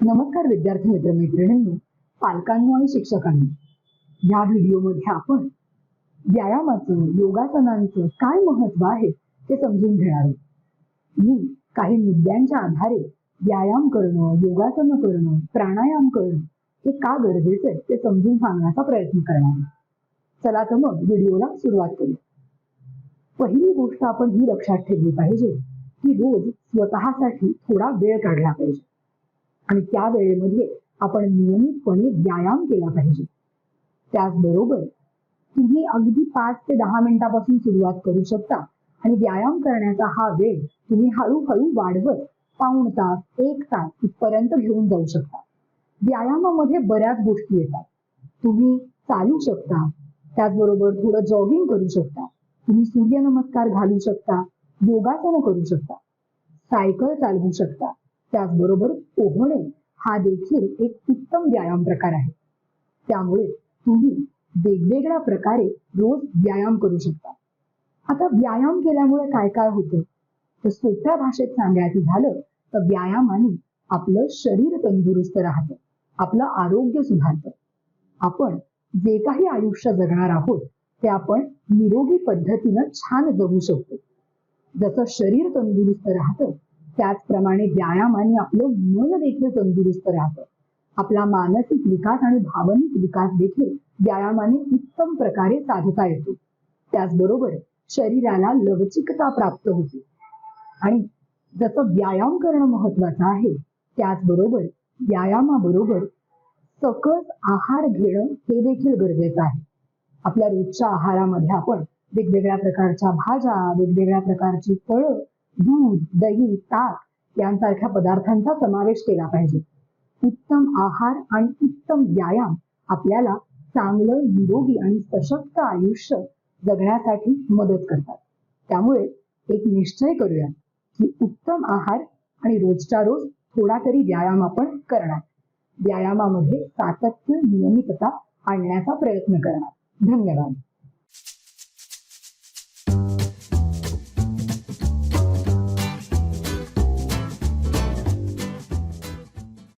नमस्कार विद्यार्थी मित्रमैत्रिणींनो, पालकांनो आणि शिक्षकांनो. या व्हिडिओमध्ये आपण व्यायामाचं, योगासनांचं काय महत्व आहे ते समजून घेणार आहोत. मी काही मुद्द्यांच्या आधारे व्यायाम करणं, योगासन करणं, प्राणायाम करणं हे का गरजेचं आहे ते समजून सांगण्याचा प्रयत्न करणार आहे. चला तर मग व्हिडिओला सुरुवात करूया. पहिली गोष्ट आपण ही लक्षात ठेवली पाहिजे की रोज स्वतःसाठी थोडा वेळ काढला पाहिजे आणि त्या वेळेमध्ये आपण नियमितपणे व्यायाम केला पाहिजे. त्याचबरोबर तुम्ही अगदी 5 ते 10 मिनिटापासून सुरुवात करू शकता आणि व्यायाम करण्याचा हा वेळ तुम्ही हळूहळू वाढवत पाऊण तास, 1 तास इथपर्यंत घेऊन जाऊ शकता. व्यायामामध्ये बऱ्याच गोष्टी येतात. तुम्ही चालू शकता, त्याचबरोबर थोडं जॉगिंग करू शकता, तुम्ही सूर्यनमस्कार घालू शकता, योगासन करू शकता, सायकल चालवू शकता. त्याचबरोबर पोहणे हा देखील एक उत्तम व्यायाम प्रकार आहे. त्यामुळे तुम्ही वेगवेगळ्या प्रकारे रोज व्यायाम करू शकता. आता व्यायाम केल्यामुळे काय काय होतं तर सोप्या भाषेत सांगायचं झालं तर व्यायामाने आपलं शरीर तंदुरुस्त राहतं, आपलं आरोग्य सुधारतं. आपण जे काही आयुष्य जगणार आहोत ते आपण निरोगी पद्धतीनं छान जगू शकतो. जसं शरीर तंदुरुस्त राहतं त्याचप्रमाणे व्यायामाने आपलं मन देखील तंदुरुस्त राहतं. आपला मानसिक विकास आणि भावनिक विकास देखील व्यायामाने उत्तम प्रकारे साधता येतो. त्याचबरोबर शरीराला लवचिकता प्राप्त होते. आणि जसं व्यायाम करणं महत्वाचं आहे त्याचबरोबर व्यायामाबरोबर सकस आहार घेणं हे देखील गरजेचं आहे. आपल्या रोजच्या आहारामध्ये आपण वेगवेगळ्या प्रकारच्या भाज्या, वेगवेगळ्या प्रकारची फळं, दूध, दही, ताक यांसारख्या पदार्थांचा समावेश केला पाहिजे. उत्तम आहार आणि उत्तम व्यायाम आपल्याला चांगलं, निरोगी आणि सशक्त आयुष्य जगण्यासाठी मदत करतात. त्यामुळे एक निश्चय करूया की उत्तम आहार आणि रोजच्या रोज थोडा तरी व्यायाम आपण करणार. व्यायामामध्ये सातत्य, नियमितता आणण्याचा प्रयत्न करणार. धन्यवाद.